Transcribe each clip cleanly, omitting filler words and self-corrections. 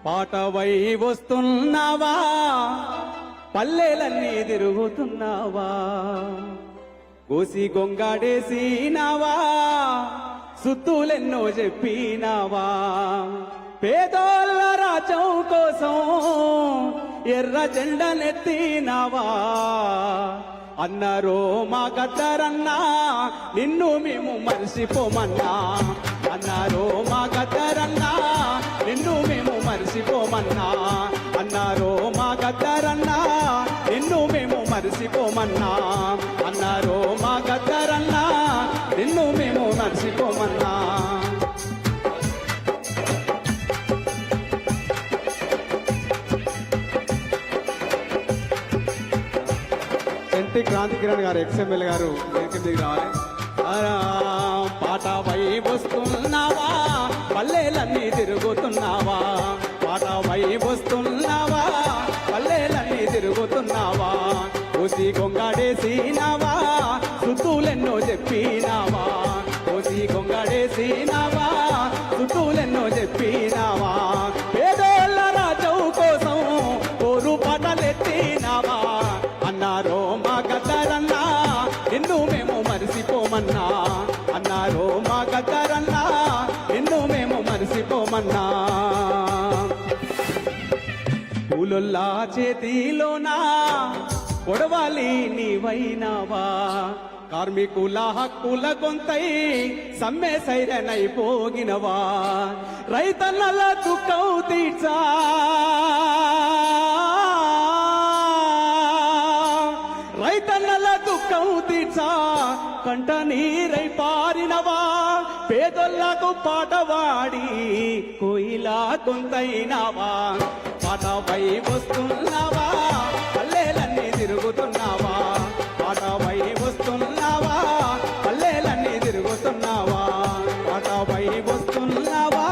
పాటవై వస్తున్నావా, పల్లెలన్నీ తిరుగుతున్నావా, కోసి గొంగాడేసినావా, సుత్తులెన్నో చెప్పినావా, పేదోళ్ళ రాజ్యం కోసం ఎర్ర జెండనెత్తినావా, అన్నారో మా గద్దరన్నా నిన్ను మేము మర్చిపోమన్నా, అన్నారో మా గద్దరన్నా నిన్ను మేము మర్చిపోమన్నా, అన్నారో మా గద్దరన్నా నిన్ను మేము మర్చిపోమన్నా, అన్నారో మా గద్దరన్నా నిన్ను మేము మర్చిపోమన్నా. చెంటి క్రాంతి కిరణ్ గారు ఎక్స్ఎమ్మెల్యే గారు దిగి రావాలి. పాటవై వస్తున్నావా, పల్లెలన్నీ తిరుగుతున్నావా, పాటవై వస్తున్నావా, పల్లెలన్నీ తిరుగుతున్నావా, కోసి గొంగాడేసినావా, సుత్తులెన్నో చెప్పినావా, కోసి గొంగాడేసినావా, సుత్తులెన్నో చెప్పినావా, పేదోళ్ళ రాజ్యం కోసం కోరు పాటలెత్తినావా, అన్నారో మా గద్దరన్నా నిన్ను మేము మరిసిపోమన్నా, అన్నారో మా గద్దరన్నా నిన్ను మేము మరిసిపోమన్నా. పూలుల్లా చేతిలోనా కొడవాలి నీవైనావా, కార్మికుల హక్కుల గొంతై సమ్మె సైరనైపోగినవా, రైతన్నల దుఃఖం తీర్చా, రైతన్నల దుఃఖం తీర్చా, కంట నీరై పారినవా, పేదోళ్లకు పాటవాడి కోయిలా గొంతైనావా, పాటవై వస్తున్నావా, పల్లెలన్నీ తిరుగుతున్నావా, పాటవై వస్తున్నావా, పల్లెలన్నీ తిరుగుతున్నావా, పాటవై వస్తున్నావా,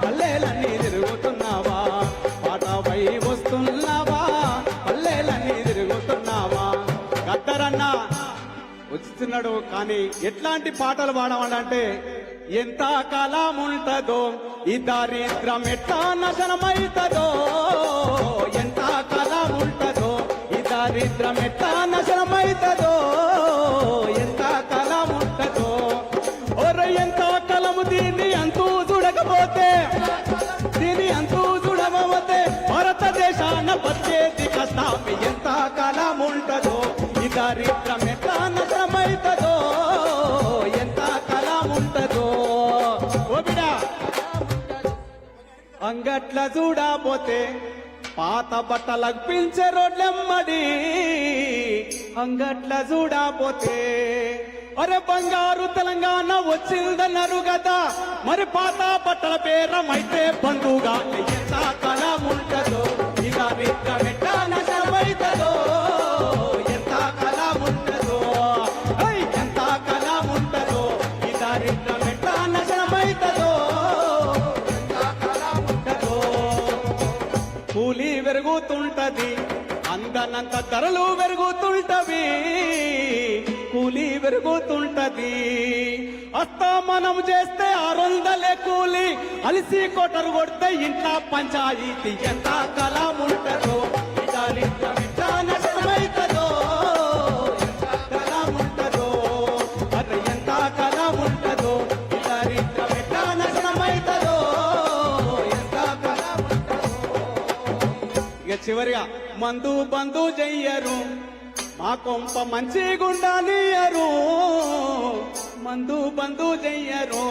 పల్లెలన్నీ తిరుగుతున్నావా, పాటవై వస్తున్నావా, పల్లెలన్నీ తిరుగుతున్నావా. గద్దరన్నా వచ్చిస్తున్నాడు, కానీ ఎట్లాంటి పాటలు పాడమంటే ఎంత కాలం ఉంటదో ఈ దారిద్రం ఎట్లా నశనమైతదో, ఎంత కాలం ఉంటదో ఈ దారిద్రం ఎట్లా నశనమైతదో, ఎంత కాలం ఉంటదో, ఓరే ఎంత కాలము దీన్ని అంతూ చూడకపోతే, దీని అంతూ చూడకపోతే భారతదేశాన వచ్చేది కష్టామి, ఎంత కాలం ఉంటదో ఈ దారిద్రం ఎట్లా నశనమైతదో, ఎంత కాలం ఉంటదో. ఓ బిడా అంగట్ల చూడపోతే పాత బట్టలకు పిలిచే రోడ్లెమ్మడి, అంగట్ల చూడపోతే అరే బంగారు తెలంగాణ వచ్చిందన్నారు కదా, మరి పాత బట్టల పేరమైతే బంధుగా ఎంత కాలం ఉంటదో ఈ దారిద్రం ఎట్లా నశనమైతదో, ఎంత కాలం ఉంటదో, ఎంత కాలం ఉంటదో ఈ దారిద్రం ఎట్లా నశనమైతదో, ఎంత కాలం ఉంటదో. కూలీ పెరుగుతుంటది, అందనంత ధరలు పెరుగుతుంటవి, కూలీ పెరుగుతుంటది, అత్తా మనం చేస్తే 600 కూలి, అలిసి కొట్టరు కొడితే ఇంట్లో పంచాయితీ, ఎంత కాలం ఉంటదో ఈ దారిద్రం ఎట్లా నశనమైతదో, ఎంత కాలం ఉంటదో, అరే ఎంత కాలం ఉంటదో ఈ దారిద్రం ఎట్లా నశనమైతదో, ఎంత కాలం ఉంటదో. ఇక చివరిగా మందు బంధు చెయ్యరు, మా కొంప మంచి గుండాలియరు, మందు బంధు చెయ్యరు,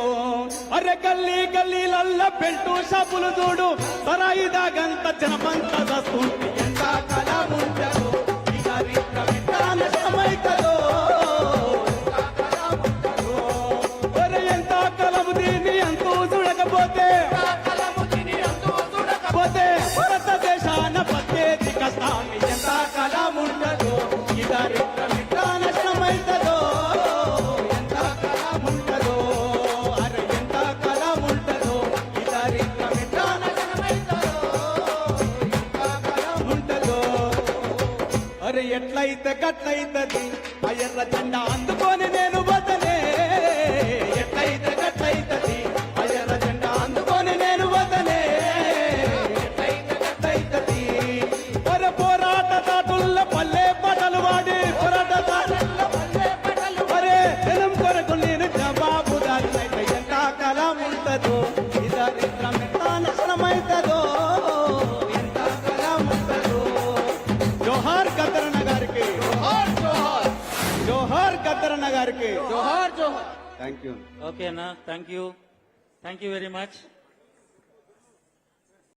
అరే గల్లీ గల్లీలల్ల పెంటు షాపులు చూడు, సరాయి దాగంత జనమంత దస్తుంది, ఎంత కాలం ఉంటదో ఈ దారిద్రం ఎట్లా నశనమైతదో, ఎంత కాలం ఉంటదో, అరే ఎంత కాలం దీన్ని అంతూ చూడకపోతే, భారతదేశాన పట్టేది కష్టాన్ని, ఎంత కాలం ఉంటదో ఈ దారిద్రం ఎట్లా నశనమైతదో, ఎంత కాలం ఉంటదో, అరే ఎంత కాలం ఉంటదో ఈ దారిద్రం ఎట్లా నశనమైతదో, ఎంత కాలం ఉంటదో. అరే ఎట్లయితే గట్లయితది ఆ ఎర్ర జెండా అందుకొని నేను వదనే, ఎట్లయితే గట్లయితది ఆ ఎర్ర జెండా అందుకొని నేను వదనే, జోహార్ గద్దరన్న గారికి జోహార్ జోహార్. Thank you. ఓకే అన్న, థ్యాంక్ యూ వెరీ మచ్.